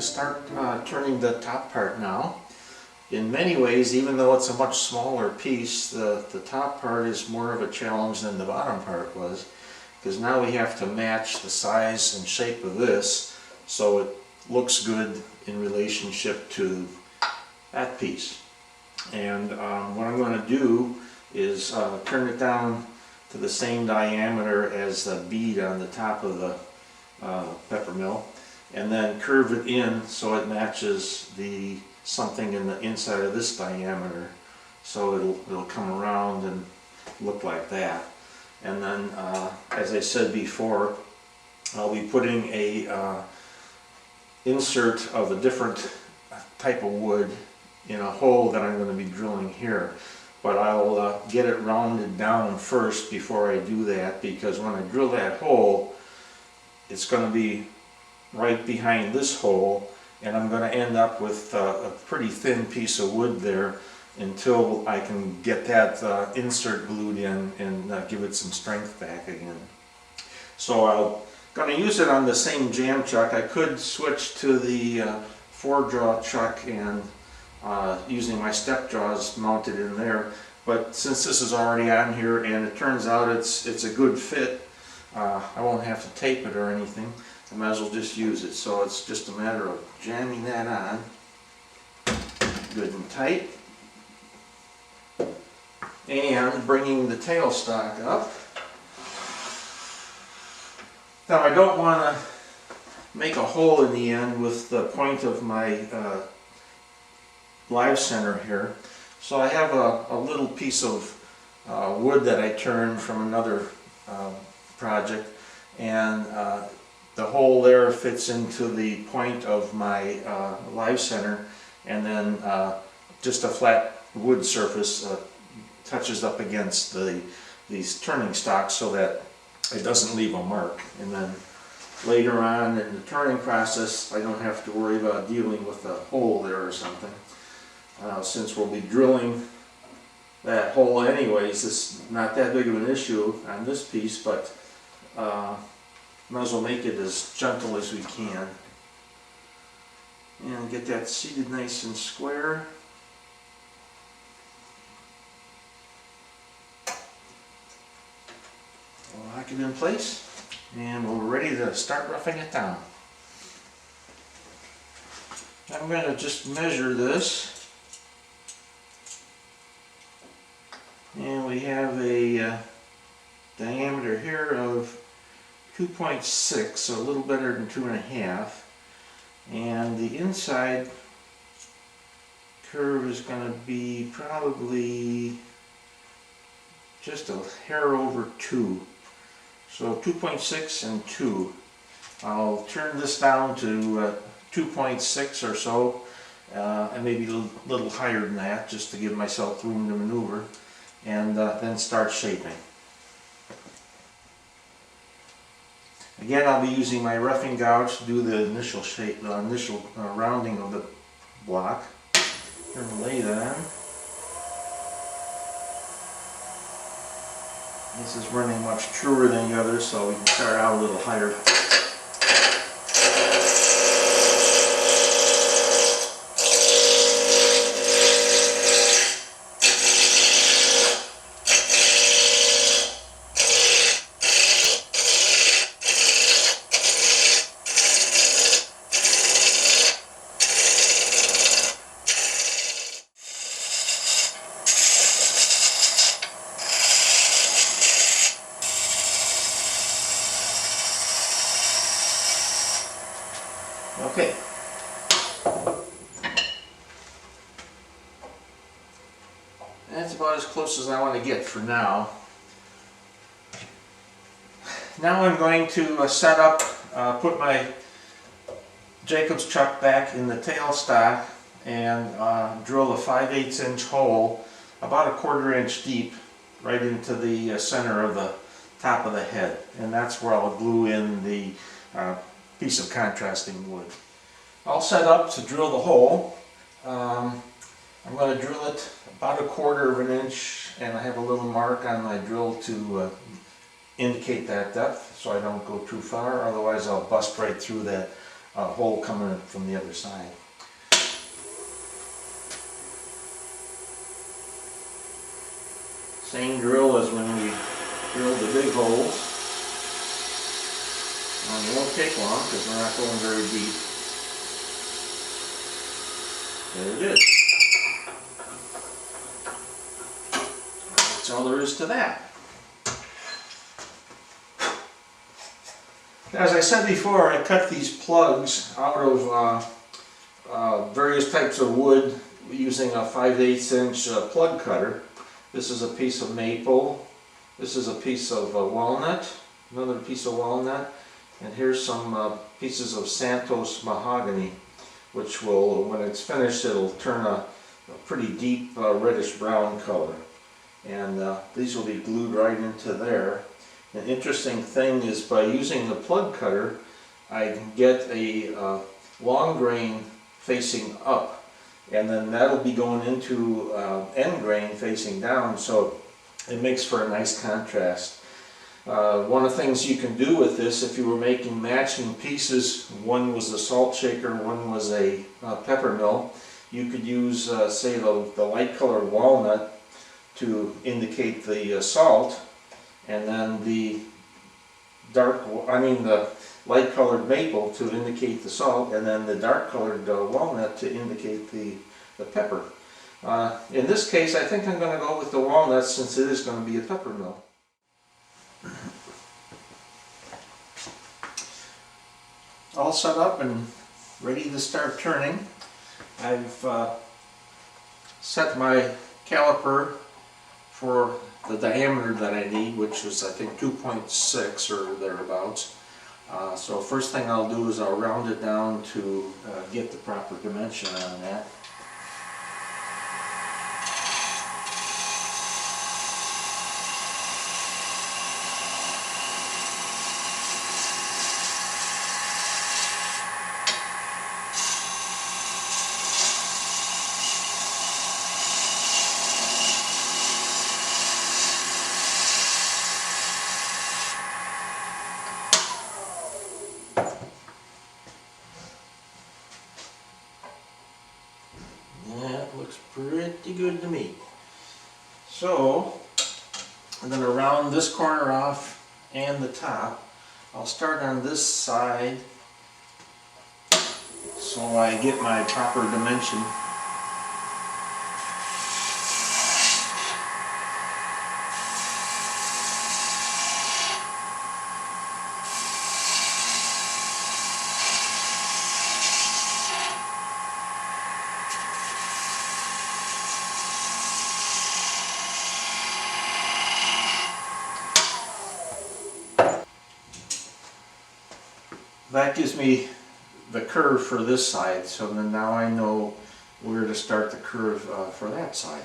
start turning the top part now. In many ways, even though it's a much smaller piece, the top part is more of a challenge than the bottom part was, because now we have to match the size and shape of this so it looks good in relationship to that piece. And what I'm going to do is turn it down to the same diameter as the bead on the top of the PepperMill, and then curve it in so it matches the something in the inside of this diameter, so it'll come around and look like that. And then as I said before, I'll be putting a insert of a different type of wood in a hole that I'm going to be drilling here, but I'll get it rounded down first before I do that, because when I drill that hole it's going to be right behind this hole, and I'm going to end up with a pretty thin piece of wood there until I can get that insert glued in and give it some strength back again. So I'm going to use it on the same jam chuck. I could switch to the 4-jaw chuck and using my step jaws mounted in there, but since this is already on here and it turns out it's a good fit, I won't have to tape it or anything. I might as well just use it. So it's just a matter of jamming that on good and tight and bringing the tailstock up. Now I don't want to make a hole in the end with the point of my live center here, so I have a little piece of wood that I turned from another project, and the hole there fits into the point of my live center, and then just a flat wood surface touches up against these turning stocks so that it doesn't leave a mark. And then later on in the turning process I don't have to worry about dealing with a hole there or something. Since we'll be drilling that hole anyways, it's not that big of an issue on this piece, but might as well make it as gentle as we can and get that seated nice and square. We'll lock it in place and we're ready to start roughing it down. I'm going to just measure this, and we have a diameter here of 2.6, so a little better than 2.5, and the inside curve is going to be probably just a hair over 2, so 2.6 and 2. I'll turn this down to 2.6 or so, and maybe a little higher than that, just to give myself room to maneuver, and then start shaping. Again, I'll be using my roughing gouge to do the initial shape, the initial rounding of the block. Turn the lathe on. This is running much truer than the others, so we can start out a little higher. Okay. That's about as close as I want to get for now. Now I'm going to set up, put my Jacob's chuck back in the tailstock and drill a 5/8 inch hole about a 1/4 inch deep right into the center of the top of the head, and that's where I'll glue in the piece of contrasting wood. All set up to drill the hole. I'm going to drill it about a 1/4 inch, and I have a little mark on my drill to indicate that depth so I don't go too far, otherwise I'll bust right through that a hole coming from the other side. Same drill as when we drilled the big holes. And it won't take long because we're not going very deep. There it is. That's all there is to that. As I said before, I cut these plugs out of various types of wood using a 5/8 inch plug cutter. This is a piece of maple, this is a piece of walnut, another piece of walnut, and here's some pieces of Santos mahogany, which will, when it's finished, it'll turn a pretty deep reddish brown color. And these will be glued right into there. An interesting thing is, by using the plug cutter, I can get a long grain facing up, and then that'll be going into end grain facing down, so it makes for a nice contrast. One of the things you can do with this, if you were making matching pieces, one was a salt shaker, one was a PepperMill, you could use, say, the light colored walnut to indicate the salt, and then the light colored maple to indicate the salt, and then the dark colored walnut to indicate the pepper. In this case, I think I'm going to go with the walnut since it is going to be a PepperMill. All set up and ready to start turning. I've set my caliper for the diameter that I need, which is I think 2.6 or thereabouts. So first thing I'll do is I'll round it down to get the proper dimension on that. That looks pretty good to me. So I'm going to round this corner off and the top. I'll start on this side so I get my proper dimension. That gives me the curve for this side, so then now I know where to start the curve for that side.